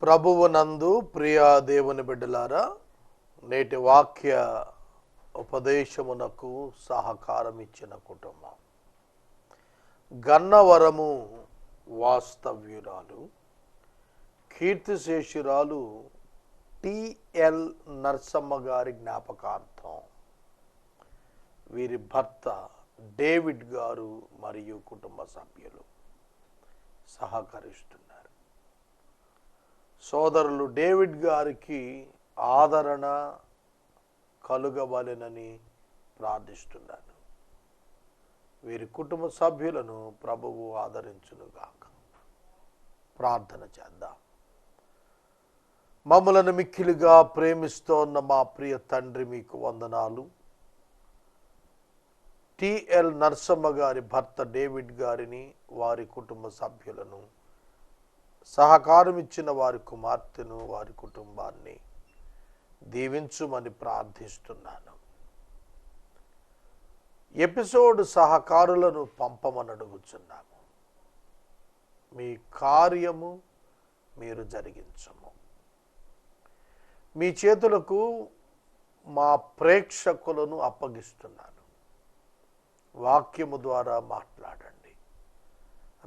ప్రభువునందు ప్రియ దేవుని బిడ్డలారా, నేటి వాక్య ఉపదేశమునకు సహకారం ఇచ్చిన కుటుంబం గన్నవరము వాస్తవ్యురాలు కీర్తిశేషురాలు టిఎల్ నరసమ్మ గారి జ్ఞాపకార్థం వీరి భర్త డేవిడ్ గారు మరియు కుటుంబ సభ్యులు సహకరిస్తున్నారు. సోదరులు డేవిడ్ గారికి ఆదరణ కలుగవలెనని ప్రార్థిస్తున్నాను. వీరి కుటుంబ సభ్యులను ప్రభువు ఆదరించునుగాక. ప్రార్థన చేద్దాం. మమ్మలను మిక్కిలిగా ప్రేమిస్తోన్న మా ప్రియ తండ్రి, మీకు వందనాలు. టిఎల్ నరసమ్మ గారి భర్త డేవిడ్ గారిని, వారి కుటుంబ సభ్యులను, సహకారం ఇచ్చిన వారి కుమార్తెను, వారి కుటుంబాన్ని దీవించుమని ప్రార్థిస్తున్నాను. ఎపిసోడ్ సహకారులను పంపమని అడుగుచున్నాము. మీ కార్యము మీరు జరిగించము. మీ చేతులకు మా ప్రేక్షకులను అప్పగిస్తున్నాను. వాక్యము ద్వారా మాట్లాడండి.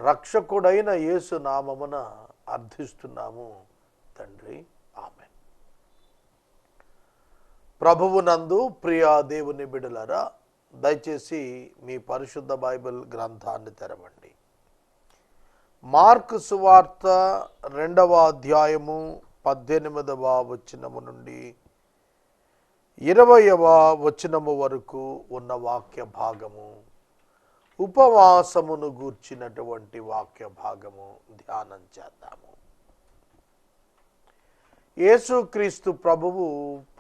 రక్షకుడైన యేసు నామమున అర్థిస్తున్నాము తండ్రి, ఆమేన్. ప్రభువునందు ప్రియ దేవుని బిడ్డలారా, దయచేసి మీ పరిశుద్ధ బైబిల్ గ్రంథాన్ని తెరవండి. మార్కు సువార్త 2వ అధ్యాయము 18వ వచనము నుండి 20వ వచనము వరకు ఉన్న వాక్య భాగము ఉపవాసమును గూర్చినటువంటి వాక్య భాగము ధ్యానం చేద్దాము. యేసుక్రీస్తు ప్రభువు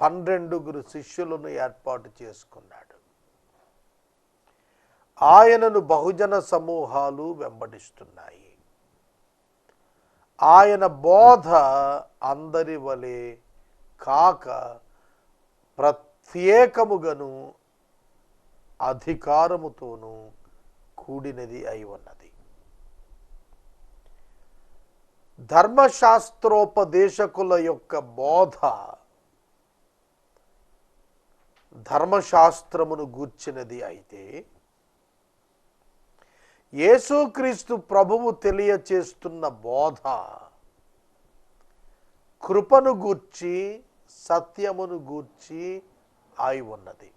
12 శిష్యులను ఏర్పాటు చేసుకున్నాడు. ఆయనను బహుజన సమూహాలు వెంబడిస్తున్నాయి. ఆయన బోధ అందరి వలె కాక ప్రత్యేకముగాను అధికారముతోనూ కూడినది అయి ఉన్నది. ధర్మశాస్త్రోపదేశకుల యొక్క బోధ ధర్మశాస్త్రమును గూర్చినది అయితే, యేసుక్రీస్తు ప్రభువు తెలియచేస్తున్న బోధ కృపను గూర్చి, సత్యమును గూర్చి అయి ఉన్నది.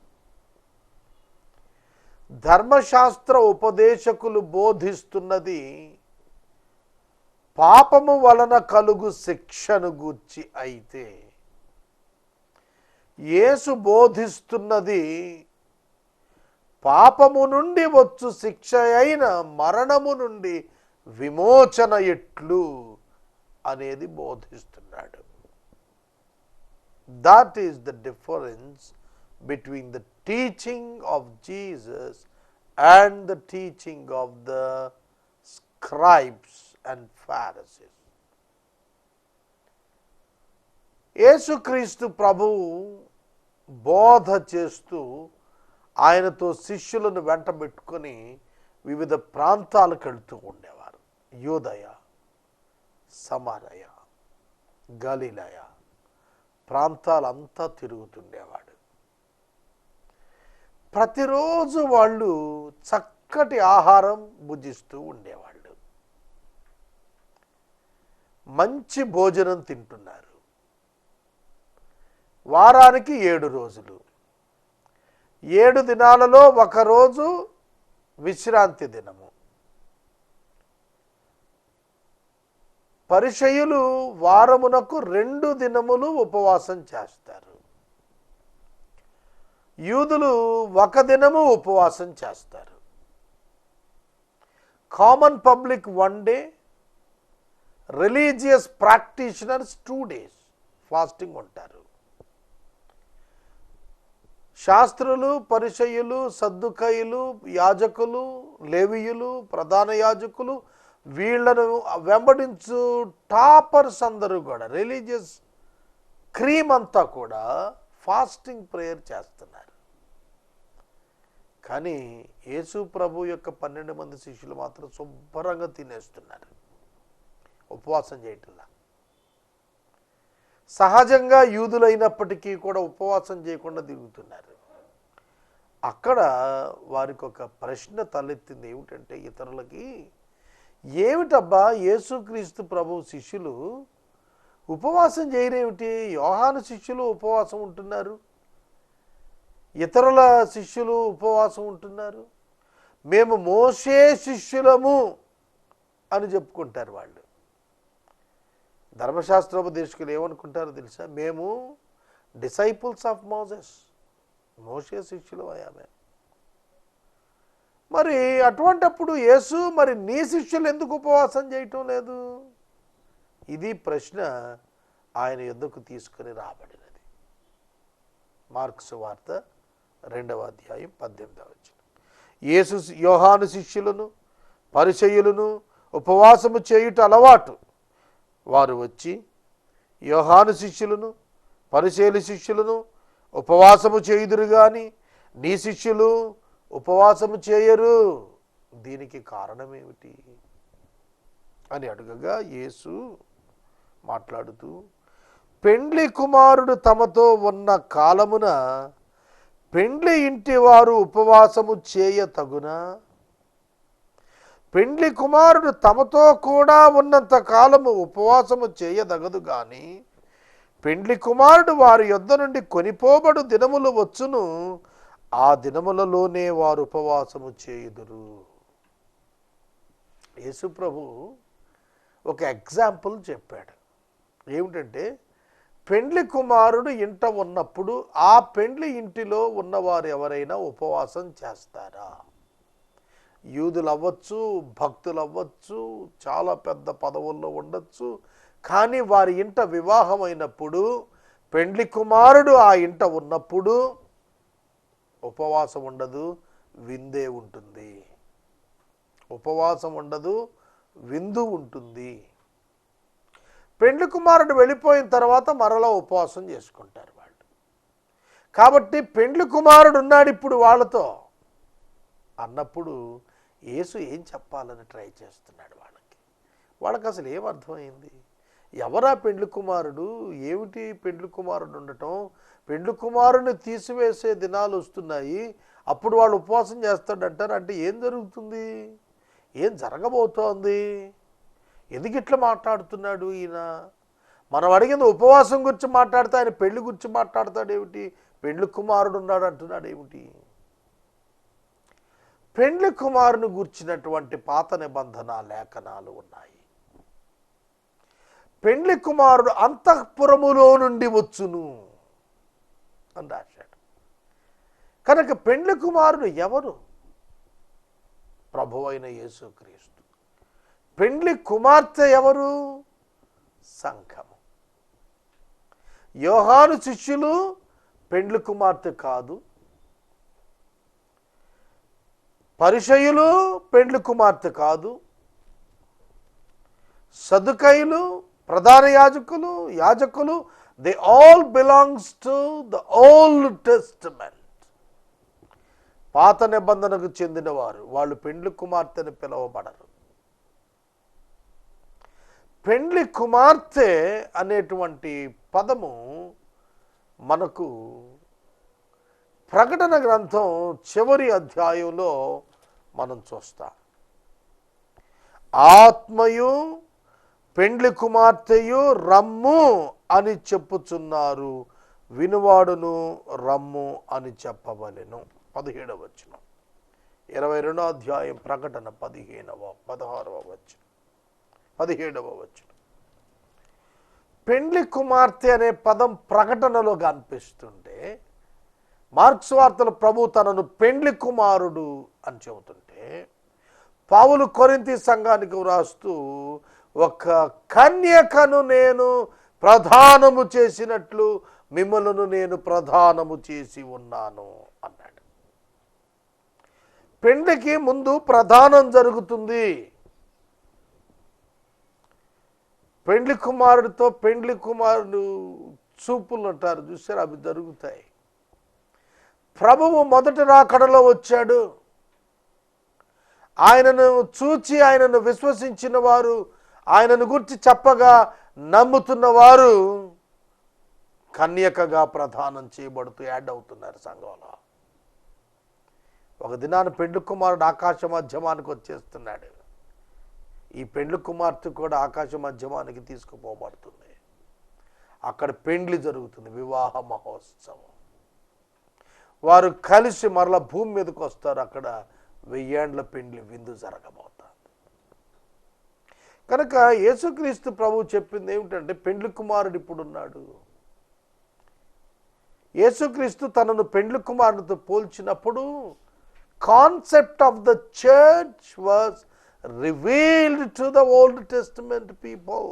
ధర్మశాస్త్ర ఉపదేశకులు బోధిస్తున్నది పాపము వలన కలుగు శిక్షను గూర్చి అయితే, యేసు బోధిస్తున్నది పాపము నుండి వచ్చు శిక్ష అయిన మరణము నుండి విమోచన ఎట్లు అనేది బోధిస్తున్నాడు. That is the difference between the teaching of Jesus and the teaching of the scribes and Pharisees. యేసుక్రీస్తు ప్రభువు బోధ చేస్తూ ఆయనతో శిష్యులను వెంటబెట్టుకొని వివిధ ప్రాంతాలకు వెళ్తూ ఉండేవారు. యూదయ, సమరయ, గలిలయ ప్రాంతాలంతా తిరుగుతుండేవాడు. ప్రతిరోజు వాళ్ళు చక్కటి ఆహారం భుజిస్తూ ఉండేవాళ్ళు. మంచి భోజనం తింటున్నారు. వారానికి 7 రోజులు, 7 దినాలలో ఒకరోజు విశ్రాంతి దినము. పరిసయ్యులు వారమునకు 2 దినములు ఉపవాసం చేస్తారు. యూదులు 1 దినము ఉపవాసం చేస్తారు. Common public 1 day, religious practitioners 2 days fasting ఉంటారు. శాస్త్రులు, పరిసయ్యులు, సద్దుకయ్యులు, యాజకులు, లేవీయులు, ప్రధాన యాజకులు, వీళ్లను వెంబడించు టాపర్స్ అందరూ కూడా, రిలీజియస్ క్రీమ్ అంతా కూడా ఫాస్టింగ్ ప్రేయర్ చేస్తున్నారు. కానీ యేసు ప్రభు యొక్క 12 మంది శిష్యులు మాత్రం శుభ్రంగా తినేస్తున్నారు, ఉపవాసం చేయటంలా. సహజంగా యూదులైనప్పటికీ కూడా ఉపవాసం చేయకుండా తిరుగుతున్నారు. అక్కడ వారికి ఒక ప్రశ్న తలెత్తింది. ఏమిటంటే ఇతరులకి, ఏమిటబ్బా యేసుక్రీస్తు ప్రభు శిష్యులు ఉపవాసం చేయరేమిటి? యోహాను శిష్యులు ఉపవాసం ఉంటున్నారు, ఇతరుల శిష్యులు ఉపవాసం ఉంటున్నారు, మేము మోషే శిష్యులము అని చెప్పుకుంటారు. వాళ్ళు ధర్మశాస్త్రోపదేశకులు ఏమనుకుంటారో తెలుసా? మేము డిసైపుల్స్ ఆఫ్ మోసెస్, మోషే శిష్యులు అయ్యామే. మరి అటువంటప్పుడు యేసు, మరి నీ శిష్యులు ఎందుకు ఉపవాసం చేయటం లేదు? ఇది ప్రశ్న ఆయన యుద్ధకు తీసుకుని రాబడినది. మార్కు సువార్త 2వ అధ్యాయం 18వ వచనం. యేసు యోహాను శిష్యులను పరిసయ్యులను ఉపవాసము చేయుట అలవాటు. వారు వచ్చి యోహాను శిష్యులను పరిసయ్యుల శిష్యులను ఉపవాసము చేయుదురు గాని నీ శిష్యులు ఉపవాసము చేయరు, దీనికి కారణమేమిటి అని అడుగగా యేసు మాట్లాడుతూ, పెండ్లి కుమారుడు తమతో ఉన్న కాలమున పెండ్లి ఇంటి వారు ఉపవాసము చేయతగునా? పెండ్లి కుమారుడు తమతో కూడా ఉన్నంత కాలము ఉపవాసము చేయదగదు గాని పెండ్లి కుమారుడు వారి యొద్ద నుండి కొనిపోబడు దినములు వచ్చును, ఆ దినములలోనే వారు ఉపవాసము చేయుదురు. యేసు ప్రభు ఒక ఎగ్జాంపుల్ చెప్పాడు. ఏమిటంటే, పెండ్లి కుమారుడు ఇంట ఉన్నప్పుడు ఆ పెండ్లి ఇంటిలో ఉన్నవారు ఎవరైనా ఉపవాసం చేస్తారా? యూదులు అవ్వచ్చు, భక్తులు అవ్వచ్చు, చాలా పెద్ద పదవుల్లో ఉండొచ్చు, కానీ వారి ఇంట వివాహమైనప్పుడు పెండ్లి కుమారుడు ఆ ఇంట ఉన్నప్పుడు ఉపవాసం ఉండదు, విందే ఉంటుంది. ఉపవాసం ఉండదు, విందు ఉంటుంది. పెండ్లి కుమారుడు వెళ్ళిపోయిన తర్వాత మరలా ఉపవాసం చేసుకుంటారు వాళ్ళు. కాబట్టి పెండ్లి కుమారుడు ఉన్నాడు ఇప్పుడు వాళ్ళతో అన్నప్పుడు యేసు ఏం చెప్పాలని ట్రై చేస్తున్నాడు వాళ్ళకి అసలు ఏమర్థమైంది? ఎవరా పెండ్లి కుమారుడు? ఏమిటి పెండ్లి కుమారుడు ఉండటం? పెండ్లి కుమారుని తీసివేసే దినాలు వస్తున్నాయి, అప్పుడు వాళ్ళు ఉపవాసం చేస్తాడంటారు. అంటే ఏం జరుగుతుంది? ఏం జరగబోతోంది? ఎందుకు ఇట్లా మాట్లాడుతున్నాడు ఈయన? మనం అడిగింది ఉపవాసం గురించి మాట్లాడితే ఆయన పెళ్లి గురించి మాట్లాడతాడేమిటి? పెండ్లి కుమారుడు ఉన్నాడు అంటున్నాడు ఏమిటి? పెండ్లి కుమారుని గుర్చినటువంటి పాత నిబంధన లేఖనాలు ఉన్నాయి. పెండ్లి కుమారుడు అంతఃపురములో నుండి వచ్చును అని రాశాడు. కనుక పెండ్లి కుమారుడు ఎవరు? ప్రభువైన యేసుక్రీస్తు. పెండ్లి కుమార్తె ఎవరు? సంఘము. యోహాను శిష్యులు పెండ్లి కుమార్తె కాదు, పరిసయ్యులు పెండ్లి కుమార్తె కాదు, సదుకైలు, ప్రధాన యాజకులు they all belongs to the old testament. పాత నిబంధనకు చెందినవారు. వాళ్ళు పెండ్లి కుమార్తెని పిలువబడరు. పెండ్లి కుమార్తె అనేటువంటి పదము మనకు ప్రకటన గ్రంథం చివరి అధ్యాయంలో మనం చూస్తాం. ఆత్మయు పెండ్లి కుమార్తెయు రమ్ము అని చెప్పుచున్నారు, వినువాడును రమ్ము అని చెప్పవలెను. 17వ వచనం, 22వ అధ్యాయం ప్రకటన 16వ వచనం, 17వ వచనం. పెండ్లి కుమార్తె అనే పదం ప్రకటనలో కనిపిస్తుంటే, మార్కు సువార్తలో ప్రభు తనను పెండ్లి కుమారుడు అని చెబుతుంటే, పౌలు కొరింథీ సంఘానికి వ్రాస్తూ ఒక కన్యకను నేను ప్రధానము చేసినట్లు మిమ్మలను నేను ప్రధానము చేసి ఉన్నాను అన్నాడు. పెండ్లికి ముందు ప్రధానం జరుగుతుంది. పెండ్లి కుమారుడితో పెండ్లి కుమారుడు చూపులు అంటారు చూసారు, అవి జరుగుతాయి. ప్రభువు మొదటి రాకడలో వచ్చాడు. ఆయనను చూచి ఆయనను విశ్వసించిన వారు, ఆయనను గురించి చెప్పగా నమ్ముతున్న వారు కన్యకగా ప్రదానం చేయబడుతూ యాడ్ అవుతున్నారు సంఘంలో. ఒక దినాన పెండ్లి కుమారుడు ఆకాశ మధ్యమానికి వచ్చేస్తున్నాడు. ఈ పెండ్లి కుమార్తె కూడా ఆకాశ మధ్యమానికి తీసుకుపోబడుతుంది. అక్కడ పెండ్లి జరుగుతుంది, వివాహ మహోత్సవం. వారు కలిసి మరల భూమి మీదకి వస్తారు. అక్కడ 1000 ఏండ్ల పెండ్లి విందు జరగబోతుంది. కనుక యేసుక్రీస్తు ప్రభువు చెప్పింది ఏమిటంటే, పెండ్లి కుమారుడు ఇప్పుడున్నాడు. యేసుక్రీస్తు తనను పెండ్లి కుమారుడితో పోల్చినప్పుడు concept of the church was revealed to the old testament people.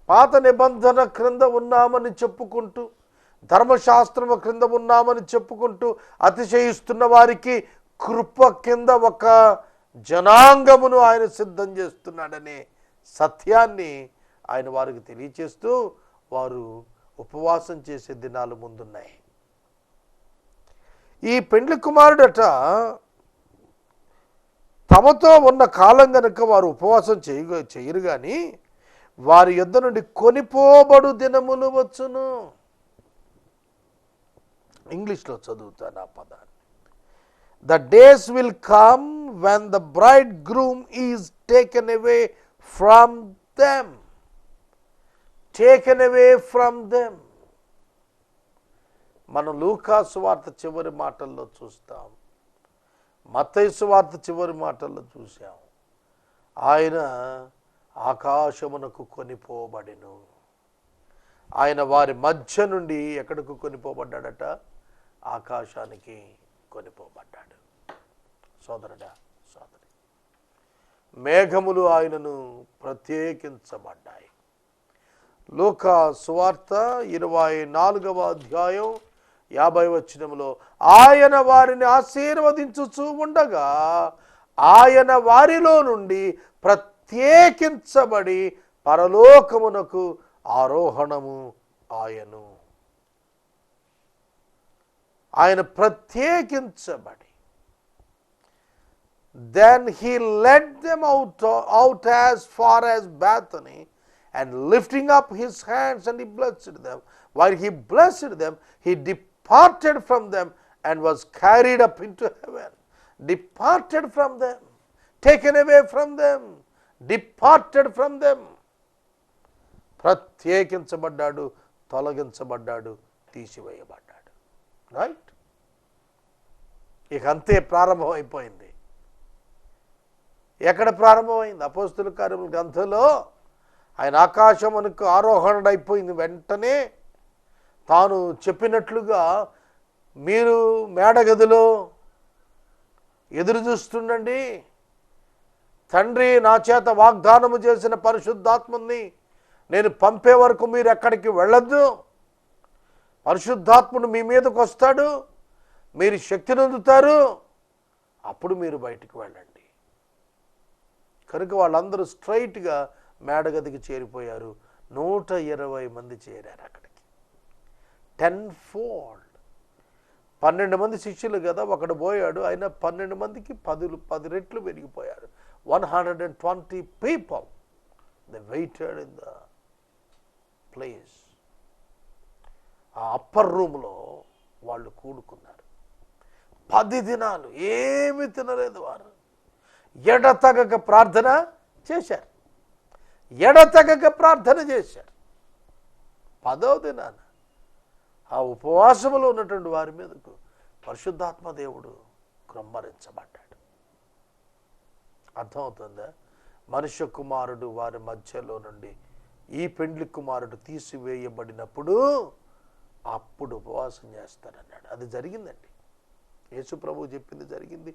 పాత నిబంధన క్రింద ఉన్నామని చెప్పుకుంటూ, ధర్మశాస్త్రము క్రింద ఉన్నామని చెప్పుకుంటూ అతిశయిస్తున్న వారికి కృప కింద ఒక జనాంగమును ఆయన సిద్ధం చేస్తున్నాడనే సత్యాన్ని ఆయన వారికి తెలియచేస్తూ వారు ఉపవాసం చేసే దినాలు ముందున్నాయి. ఈ పెండ్లి కుమారుడట తమతో ఉన్న కాలం గనుక వారు ఉపవాసం చేయరు కానీ వారి యొద్ద నుండి కొనిపోబడు దినములు వచ్చును. ఇంగ్లీష్లో చదువుతాను ఆ పదాన్ని. The days will come when the bridegroom is taken away from them. Taken away from them. మనం లూకా సువార్త చివరి మాటల్లో చూస్తాం, మత్తయి సువార్త చివరి మాటల్లో చూసాం. ఆయన ఆకాశమునకు కొనిపోబడెను. ఆయన వారి మధ్య నుండి ఎక్కడికి కొనిపోబడ్డాడట? ఆకాశానికి కొనిపోబడ్డాడు. సోదరుడా, సోదరి, మేఘములు ఆయనను ప్రత్యేకించబడ్డాయి. లూకా సువార్త 24వ అధ్యాయం 50వ వచనములో ఆయన వారిని ఆశీర్వదించుచూ ఉండగా ఆయన వారిలో నుండి ప్రత్యేకించబడి పరలోకమునకు ఆరోహణము ఆయను. ఆయన ప్రత్యేకించబడి, then he led them out as far as Bethany, and lifting up his hands and he blessed them. While he blessed them, he departed from them and was carried up into heaven. Departed from them, taken away from them, departed from them. ప్రత్యేకించబడ్డాడు, తొలగించబడ్డాడు, తీసివేయబడ్డాడు. Right? ఇక అంతే ప్రారంభమైపోయింది. ఎక్కడ ప్రారంభమైంది? అపోస్తుల కార్యముల గ్రంథంలో ఆయన ఆకాశమునకు ఆరోహణుడైపోయింది. వెంటనే తాను చెప్పినట్లుగా మీరు మేడగదిలో ఎదురు చూస్తుండండి, తండ్రి నా చేత వాగ్దానము చేసిన పరిశుద్ధాత్మని నేను పంపే వరకు మీరు ఎక్కడికి వెళ్ళొద్దు, పరిశుద్ధాత్ముడు మీ మీదకు వస్తాడు, మీరు శక్తి నొందుతారు, అప్పుడు మీరు బయటికి వెళ్ళండి. కనుక వాళ్ళందరూ స్ట్రైట్గా మేడగదికి చేరిపోయారు. 120 మంది చేరారు అక్కడికి. 10-fold. 12 మంది శిష్యులు కదా, ఒకడు పోయాడు. అయినా 12 మందికి 10 రెట్లు పెరిగిపోయారు. 120 people. They waited in the place. ఆ అప్పర్ రూమ్లో వాళ్ళు కూడుకున్నారు. 10 దినాలు ఏమి తినలేదు వారు. ఎడతెగక ప్రార్థన చేశారు. ఎడతెగక ప్రార్థన చేశారు. 10వ దినాన ఆ ఉపవాసములో ఉన్నటువంటి వారి మీదకు పరిశుద్ధాత్మ దేవుడు కృమ్మరించబడ్డాడు. అర్థమవుతుందా? మనుష్య కుమారుడు వారి మధ్యలో నుండి ఈ పెండ్లి కుమారుడు తీసివేయబడినప్పుడు అప్పుడు ఉపవాసం చేస్తారన్నాడు. అది జరిగిందండి. యేసు ప్రభువు చెప్పింది జరిగింది.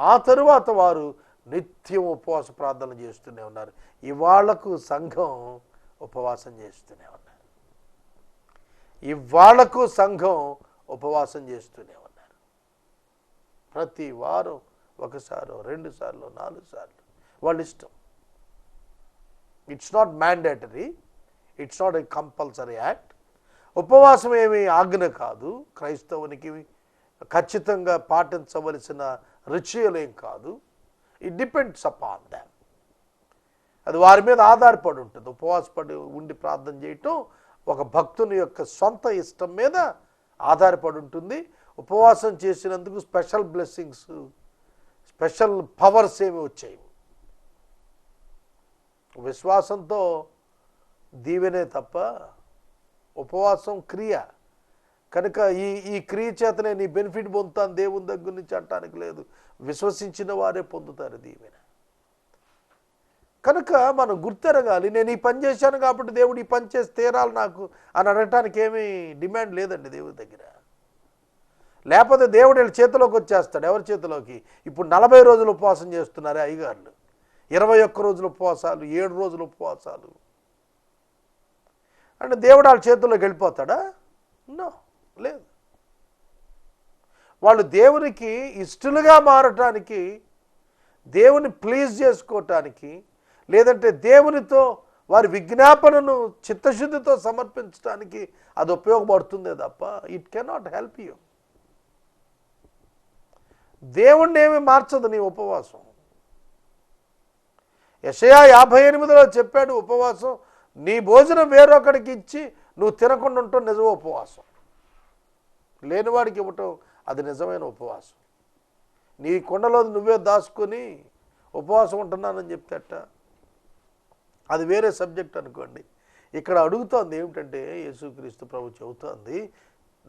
ఆ తరువాత వారు నిత్యం ఉపవాస ప్రార్థన చేస్తూనే ఉన్నారు. ఇవాళ్లకు సంఘం ఉపవాసం చేస్తూనే ఉన్నారు. ఇవాళ్లకు సంఘం ఉపవాసం చేస్తూనే ఉన్నారు. ప్రతి వారం 1 సారో 2 సార్లు 4 సార్లు వాళ్ళ ఇష్టం. It's not mandatory, it's not a compulsory act. ఉపవాసం ఏమీ ఆజ్ఞ కాదు, క్రైస్తవునికి ఖచ్చితంగా పాటించవలసిన రిచువల్ ఏం కాదు. It depends upon them. అది వారి మీద ఆధారపడి ఉంటుంది. ఉపవాసపడి ఉండి ప్రార్థన చేయటం ఒక భక్తుని యొక్క సొంత ఇష్టం మీద ఆధారపడి ఉంటుంది. ఉపవాసం చేసినందుకు స్పెషల్ బ్లెస్సింగ్స్, స్పెషల్ పవర్స్ ఏమి వచ్చాయి. విశ్వాసంతో దీవెనే తప్ప ఉపవాసం క్రియ కనుక ఈ క్రియ చేతనే నీ బెనిఫిట్ పొందుతాను దేవుని దగ్గర నుంచి అంటానికి లేదు. విశ్వసించిన వారే పొందుతారు దీవెన. కనుక మనం గుర్తెరగాలి, నేను ఈ పని చేశాను కాబట్టి దేవుడు ఈ పని చేసి తీరాలి నాకు అని అడగటానికి ఏమీ డిమాండ్ లేదండి దేవుడి దగ్గర. లేకపోతే దేవుడు వీళ్ళ చేతిలోకి వచ్చేస్తాడు. ఎవరి చేతిలోకి? ఇప్పుడు 40 రోజులు ఉపవాసం చేస్తున్నారే అయ్యగారులు, 21 రోజుల ఉపవాసాలు, 7 రోజుల ఉపవాసాలు అంటే దేవుడు వాళ్ళ చేతుల్లోకి వెళ్ళిపోతాడా? నో, లేదు. వాళ్ళు దేవునికి ఇష్టలుగా మారటానికి, దేవుని ప్లీజ్ చేసుకోవటానికి, లేదంటే దేవునితో వారి విజ్ఞాపనను చిత్తశుద్ధితో సమర్పించడానికి అది ఉపయోగపడుతుందే తప్ప ఇట్ కెనాట్ హెల్ప్ యూ. దేవుణ్ణి ఏమి మార్చదు నీ ఉపవాసం. యెషయా 58లో చెప్పాడు, ఉపవాసం నీ భోజనం వేరొకడికి ఇచ్చి నువ్వు తినకుండా ఉంటావు నిజం ఉపవాసం. లేనివాడికి ఇవ్వటం అది నిజమైన ఉపవాసం. నీ కొండలో నువ్వే దాచుకొని ఉపవాసం ఉంటున్నానని చెప్తేట అది వేరే సబ్జెక్ట్ అనుకోండి. ఇక్కడ అడుగుతోంది ఏమిటంటే, యేసుక్రీస్తు ప్రభు చెబుతోంది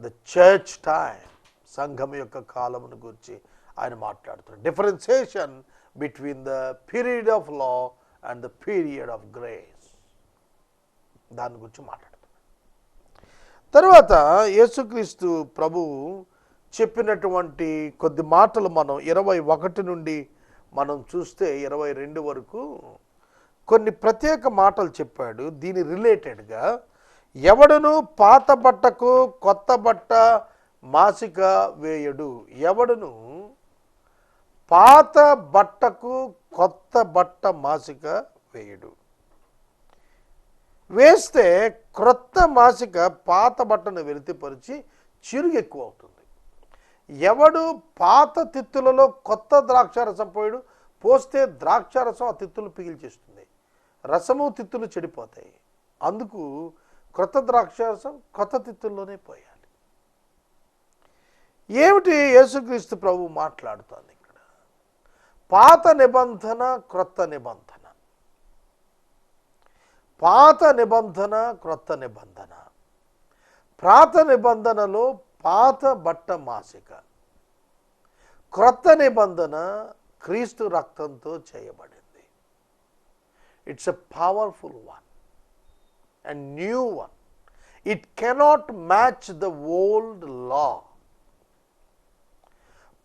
ద చర్చ్ టైం, సంఘం యొక్క కాలమును గురించి ఆయన మాట్లాడుతున్నాడు. Differentiation between the period of law and the period of grace, దాని గురించి మాట్లాడుతున్నాడు. తర్వాత యేసుక్రీస్తు ప్రభువు చెప్పినటువంటి కొద్ది మాటలు మనం 21 నుండి మనం చూస్తే 22 వరకు కొన్ని ప్రత్యేక మాటలు చెప్పాడు. దీని రిలేటెడ్గా, ఎవడును పాత బట్టకు కొత్త బట్ట మాసిక వేయడు. ఎవడును పాత బట్టకు కొత్త బట్ట మాసిక వేయడు. వేస్తే క్రొత్త మాసిక పాత బట్టను వెలితిపరిచి చిరుగు ఎక్కువ అవుతుంది. ఎవడు పాత తిత్తులలో కొత్త ద్రాక్షారసం పోయడు. పోస్తే ద్రాక్షారసం ఆ తిత్తులు పిగిల్చేస్తుంది, రసము తిత్తులు చెడిపోతాయి. అందుకు క్రొత్త ద్రాక్షారసం కొత్త తిత్తుల్లోనే పోయాలి. ఏమిటి యేసుక్రీస్తు ప్రభు మాట్లాడుతోంది ఇక్కడ? పాత నిబంధన, క్రొత్త నిబంధన. పాత నిబంధన, క్రొత్త నిబంధన. పాత నిబంధనలో పాత బట్ట మాసిక, క్రొత్త నిబంధన క్రీస్తు రక్తంతో చేయబడింది. It's a powerful one and new one. It cannot match the old law.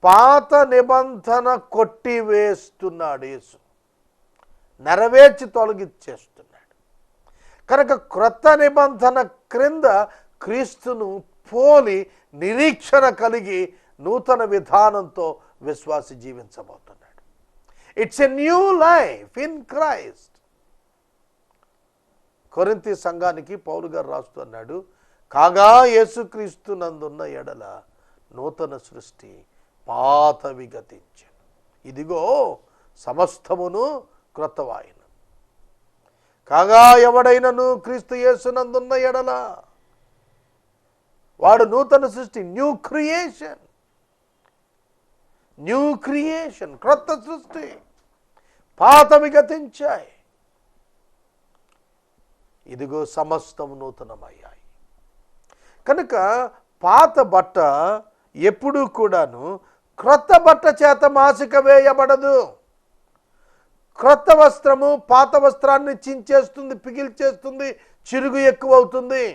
పాత నిబంధన కొట్టివేస్తున్నాడు యేసు, నెరవేర్చి తొలగిచ్చేస్తున్నాడు. కనుక క్రొత్త నిబంధన క్రింద క్రీస్తును పోలి నిరీక్షణ కలిగి నూతన విధానంతో విశ్వాసి జీవించబోతున్నాడు. It's a new life in Christ. కొరింథీ సంఘానికి పౌలు గారు రాస్తున్నాడు, కాగా యేసుక్రీస్తు నందున్న ఎడల నూతన సృష్టి, పాతవి గతించెను, ఇదిగో సమస్తమును క్రొత్తవాయెను. కాగా ఎవడైనను క్రీస్తు యేసునందున్న ఎడల వాడు నూతన సృష్టి, న్యూ క్రియేషన్. న్యూ క్రియేషన్, క్రొత్త సృష్టి. పాతవి గతించాయి, ఇదిగో సమస్తము నూతనమయ్యాయి. కనుక పాత బట్ట ఎప్పుడూ కూడాను క్రొత్త బట్ట చేత మాసిక వేయబడదు. క్రొత్త వస్త్రము పాత వస్త్రాన్ని చించేస్తుంది, పిగిల్చేస్తుంది, చిరుగు ఎక్కువ అవుతుంది.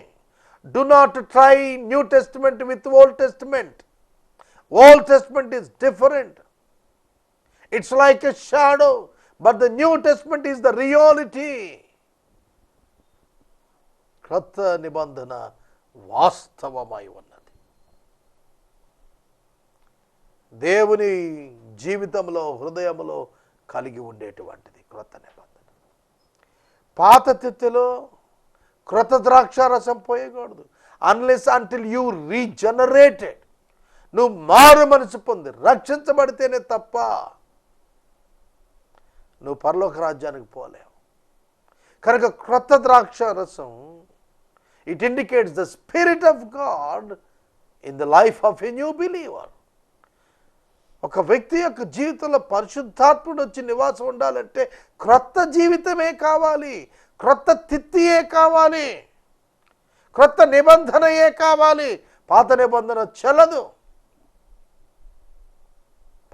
Do not try New Testament with Old Testament. Old Testament is different. It's like a shadow, but the New Testament is the reality. క్రొత్త నిబంధన వాస్తవమై ఉన్నది. దేవుని జీవితంలో, హృదయంలో కలిగి ఉండేటువంటిది క్రొత్త నిబంధన. పాత తిత్తిలో క్రొత్త ద్రాక్షారసం పోయకూడదు. అన్లెస్ అంటిల్ యూ రీజనరేటెడ్, నువ్వు మారు మనసు పొంది రక్షించబడితేనే తప్ప నువ్వు పరలోక రాజ్యానికి పోలేవు. కనుక క్రొత్త ద్రాక్షారసం it indicates the spirit of God in the life of a new believer. ఒక వ్యక్తి యొక్క జీవితంలో పరిశుద్ధాత్ముడు వచ్చి నివాసం ఉండాలంటే క్రొత్త జీవితమే కావాలి, క్రొత్త తిత్తియే కావాలి, క్రొత్త నిబంధనయే కావాలి. పాత నిబంధన చెల్లదు.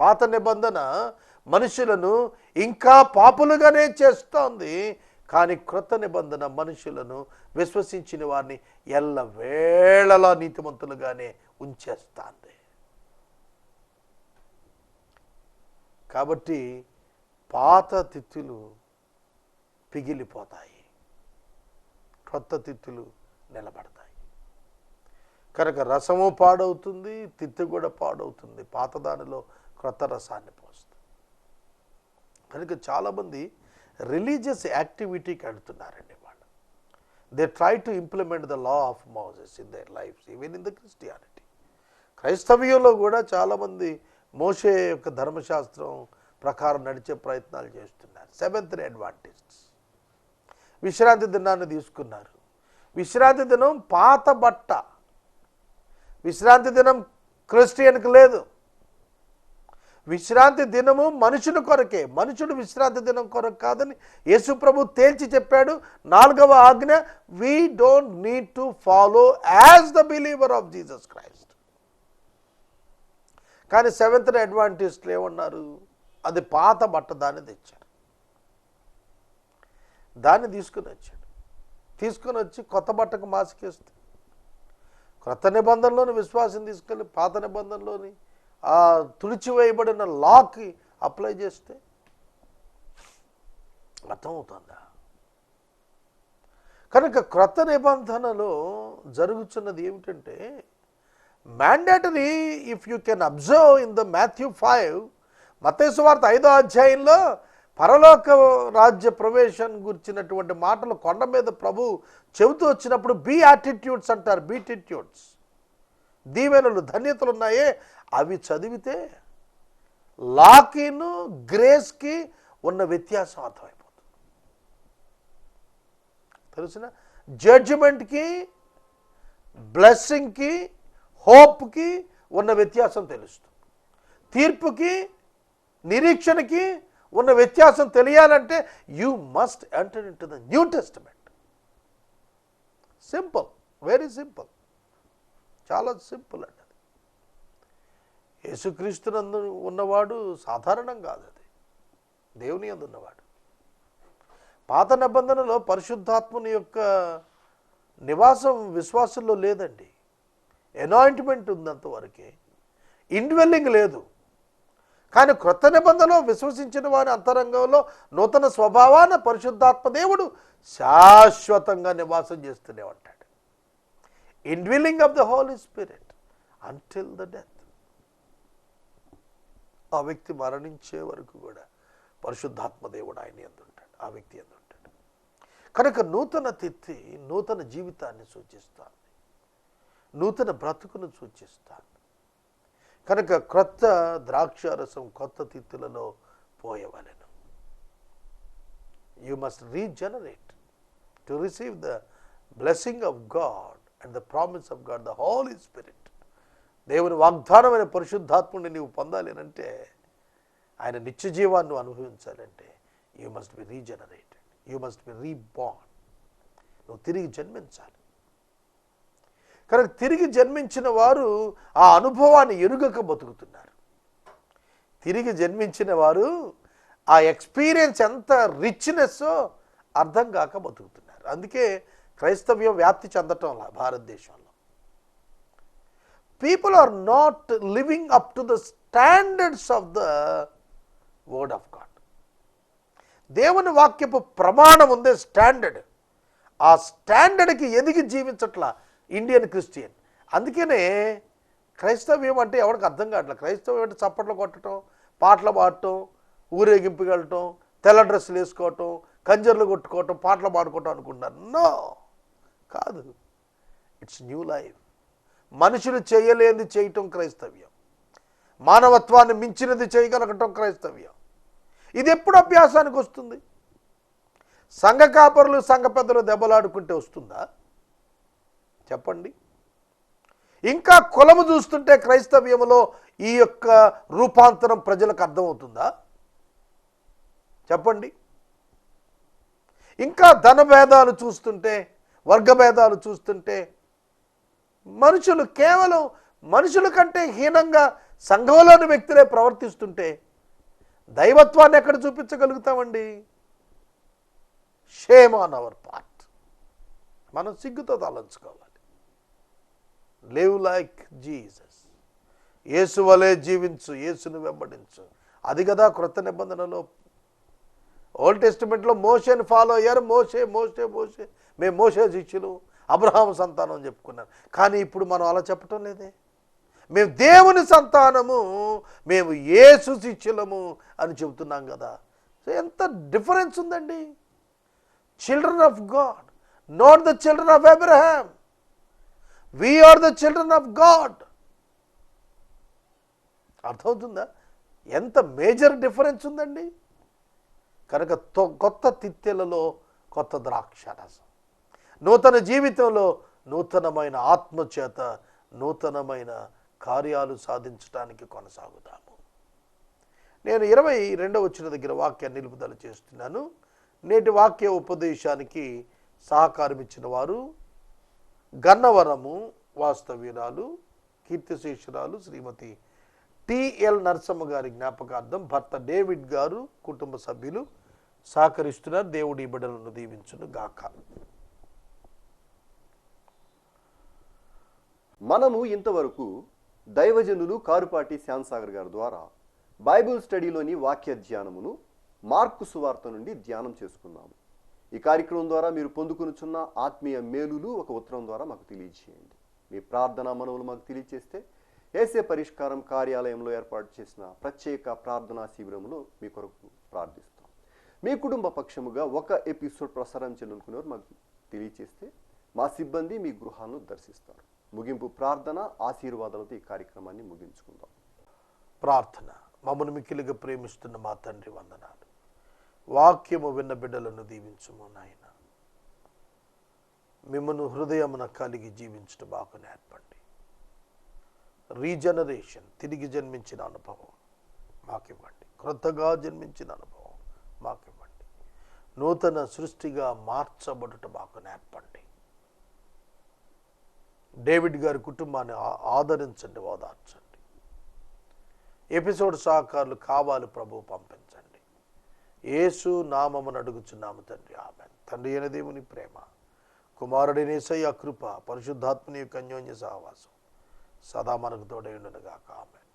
పాత నిబంధన మనుషులను ఇంకా పాపులుగానే చేస్తోంది, కానీ క్రొత్త నిబంధన మనుషులను విశ్వసించిన వారిని ఎల్లవేళలా నీతిమంతులుగానే ఉంచేస్తుంది. కాబట్టి పాత తిత్తులు పిగిలిపోతాయి, క్రొత్త తిత్తులు నిలబడతాయి. కనుక రసము పాడవుతుంది, తిత్తి కూడా పాడవుతుంది. పాత దానిలో క్రొత్త రసాన్ని పోస్తుంది. కనుక చాలామంది రిలీజియస్ యాక్టివిటీకి వెళ్తున్నారండి. వాళ్ళు they try to implement the law of Moses in their lives, even in the Christianity. క్రైస్తవ్యంలో కూడా చాలామంది మోషే యొక్క ధర్మశాస్త్రం ప్రకారం నడిచే ప్రయత్నాలు చేస్తున్నారు. సెవెంత్ డే అడ్వాంటిస్ట్స్ విశ్రాంతి దినాన్ని తీసుకున్నారు. విశ్రాంతి దినం పాత బట్ట. విశ్రాంతి దినం క్రిస్టియన్కి లేదు. విశ్రాంతి దినము మనుషుని కొరకే, మనుషుడు విశ్రాంతి దినం కొరకు కాదని యేసు ప్రభు తేల్చి చెప్పాడు. 4వ ఆజ్ఞ, we don't need to follow as the believer of Jesus Christ. కానీ సెవెంత్ డే అడ్వాంటిస్టులు ఏమన్నారు? అది పాత బట్ట, దాన్ని తెచ్చారు. దాన్ని తీసుకుని వచ్చి కొత్త బట్టకు మాసికేస్తే, కొత్త నిబంధనలోని విశ్వాసం తీసుకెళ్ళి పాత నిబంధనలోని ఆ తుడిచివేయబడిన లాకి అప్లై చేస్తే అర్థమవుతుందా? కనుక క్రొత్త నిబంధనలో జరుగుతున్నది ఏమిటంటే, mandatory if you can observe in the Matthew 5, మత్తయి సువార్త 5వ అధ్యాయంలో పరలోక రాజ్య ప్రవేశం గురించినటువంటి మాటలు కొండ మీద ప్రభు చెబుతూ వచ్చినప్పుడు బీయాటిట్యూడ్స్ అంటారు. బీటిట్యూడ్స్, దీవెనలు, ధన్యతలు ఉన్నాయే, అవి చదివితే లాకిను గ్రేస్కి ఉన్న వ్యత్యాసం అర్థమైపోతుంది. తెలిసిన జడ్జిమెంట్కి, బ్లెస్సింగ్కి, హోప్కి ఉన్న వ్యత్యాసం తెలుస్తుంది. తీర్పుకి, నిరీక్షణకి ఉన్న వ్యత్యాసం తెలియాలంటే you must enter in to the new testament. Simple, very simple, చాలా సింపుల్ అండి. అది యేసుక్రీస్తునందు ఉన్నవాడు సాధారణం కాదు, అది దేవుని యందు ఉన్నవాడు. పాత నిబంధనలో పరిశుద్ధాత్మని యొక్క నివాసం విశ్వాసంలో లేదండి. అనాయింట్మెంట్ ఉందంతవరకే, ఇండ్వెల్లింగ్ లేదు. కానీ క్రొత్త నిబంధనలో విశ్వసించిన వారి అంతరంగంలో నూతన స్వభావాన పరిశుద్ధాత్మ దేవుడు శాశ్వతంగా నివాసం చేస్తూనే ఉంటాడు. Indwelling of the Holy Spirit until the death. ఆ వ్యక్తి మరణించే వరకు కూడా పరిశుద్ధాత్మ దేవుడు ఆయన యందు ఉంటాడు, ఆ వ్యక్తి యందు ఉంటాడు. కనుక నూతన తిత్తి నూతన జీవితాన్ని సూచిస్తాను, నూతన బ్రతుకును సూచిస్తాను. కనుక క్రొత్త ద్రాక్షారసం కొత్త తిత్తులలో పోయవలెను. You must regenerate to receive the blessing of God and the promise of God, the Holy Spirit. దేవుని వాగ్దానమైన పరిశుద్ధాత్ముడిని నీవు పొందాలి అంటే, ఆయన నిత్య జీవాన్ని అనుభవించాలంటే you must be regenerated, you must be reborn. నువ్వు తిరిగి జన్మించాలి. కనుక తిరిగి జన్మించిన వారు ఆ అనుభవాన్ని ఎరుగక బతుకుతున్నారు. తిరిగి జన్మించిన వారు ఆ ఎక్స్పీరియన్స్ ఎంత రిచ్నెస్ అర్థం కాక బతుకుతున్నారు. అందుకే క్రైస్తవ్యం వ్యాప్తి చెందటంలా భారతదేశంలో. People are not living up to the standards of the word of God. దేవుని వాక్యపు ప్రమాణం ఉందే స్టాండర్డ్, ఆ స్టాండర్డ్కి ఎదిగి జీవించట్లా ఇండియన్ క్రిస్టియన్. అందుకనే క్రైస్తవ్యం అంటే ఎవరికి అర్థం కావట్లేదు. క్రైస్తవ్యం అంటే చప్పట్లు కొట్టడం, పాటలు పాడటం, ఊరేగింపుకి వెళ్ళటం, తెల్ల డ్రెస్సులు వేసుకోవటం, కంజర్లు కొట్టుకోవటం, పాటలు పాడుకోవటం అనుకుంటున్నారు. నో, కాదు. It's new life. మనుషులు చేయలేనిది చేయటం క్రైస్తవ్యం, మానవత్వాన్ని మించినది చేయగలగటం క్రైస్తవ్యం. ఇది ఎప్పుడు అభ్యాసానికి వస్తుంది? సంఘ కాపరులు సంఘ పెద్దలు దెబ్బలాడుకుంటే వస్తుందా? చెప్పండి. ఇంకా కులము చూస్తుంటే క్రైస్తవ్యములో ఈ యొక్క రూపాంతరం ప్రజలకు అర్థమవుతుందా? చెప్పండి. ఇంకా ధన భేదాలు చూస్తుంటే, వర్గ భేదాలు చూస్తుంటే, మనుషులు కేవలం మనుషుల కంటే హీనంగా సంఘంలోని వ్యక్తులే ప్రవర్తిస్తుంటే దైవత్వాన్ని ఎక్కడ చూపించగలుగుతామండి? Shame on our part. మనం సిగ్గుతో తలంచుకోవాలి. Live like Jesus. యేసు వలె జీవించు, యేసును వెంబడించు. అది కదా క్రొత్త నిబంధనలో. ఓల్డ్ టెస్టిమెంట్లో మోషేని ఫాలో అయ్యారు. మోషే మోషే మోషే మేము మోషే శిష్యులు, అబ్రహాము సంతానం అని చెప్పుకున్నారు. కానీ ఇప్పుడు మనం అలా చెప్పటం లేదే. మేము దేవుని సంతానము, మేము యేసు శిష్యులము అని చెబుతున్నాం కదా. సో ఎంత డిఫరెన్స్ ఉందండి. Children of God, not the children of Abraham. We are the children of God. అర్థమవుతుందా? ఎంత మేజర్ డిఫరెన్స్ ఉందండి. కనుక కొత్త తిత్తెలలో కొత్త ద్రాక్షారసం, నూతన జీవితంలో నూతనమైన ఆత్మచేత నూతనమైన కార్యాలు సాధించడానికి కొనసాగుతాము. నేను 22వ వచనం దగ్గర వాక్యాన్ని నిలుపుదల చేస్తున్నాను. నేటి వాక్య ఉపదేశానికి సహకారం ఇచ్చిన వారు గన్నవరము వాస్తవ్యురాలు కీర్తిశేషురాలు శ్రీమతి టిఎల్ నరసమ్మ గారి జ్ఞాపకార్థం భర్త డేవిడ్ గారు, కుటుంబ సభ్యులు సహకరిస్తున్నారు. దేవుడి బిడ్డలను దీవించును గాక. మనము ఇంతవరకు దైవజనులు కారుపాటి శ్యాంసాగర్ గారి ద్వారా బైబిల్ స్టడీలోని వాక్య ధ్యానమును మార్కు సువార్త నుండి ధ్యానం చేసుకున్నాము. ఈ కార్యక్రమం ద్వారా మీరు పొందుకొనుచున్న ఆత్మీయ మేలులు ఒక ఉత్తరం ద్వారా మాకు తెలియజేయండి. మీ ప్రార్థనా మనవులు మాకు తెలియజేస్తే ఏసే పరిష్కారం కార్యాలయంలో ఏర్పాటు చేసిన ప్రత్యేక ప్రార్థనా శిబిరంలో మీ కొరకు ప్రార్థిస్తాం. మీ కుటుంబ పక్షముగా ఒక ఎపిసోడ్ ప్రసారం చేయాలనుకునేవారు మాకు తెలియజేస్తే మా సిబ్బంది మీ గృహాలను దర్శిస్తారు. ముగింపు ప్రార్థన ఆశీర్వాదాలతో ఈ కార్యక్రమాన్ని ముగించుకుందాం. ప్రార్థన. మమ్మల్ని మిక్కిలిగా ప్రేమిస్తున్న మా తండ్రి, వందనాలు. వాక్యము విన్న బిడ్డలను దీవించుము నాయన. మిమ్మల్ని హృదయమున కలిగి జీవించడం బాగా నేర్పండి. రీజనరేషన్, తిరిగి జన్మించిన అనుభవం మాకివ్వండి. క్రొత్తగా జన్మించిన అనుభవం మాకివ్వండి. నూతన సృష్టిగా మార్చబడుట మాకు నేర్పండి. డేవిడ్ గారి కుటుంబాన్ని ఆదరించండి, ఓదార్చండి. ఎపిసోడ్ సహకారులు కావాలి ప్రభు, పంపించండి. యేసు నామమును అడుగుచున్నాము తండ్రి, ఆమేన్. తండ్రి అయిన దేవుని ప్రేమ, కుమారుడైన యేసయ్య కృప, పరిశుద్ధాత్మని యొక్క అన్యోన్య సహవాసం సదా మనకు తోడై ఉండును గాక. ఆమేన్.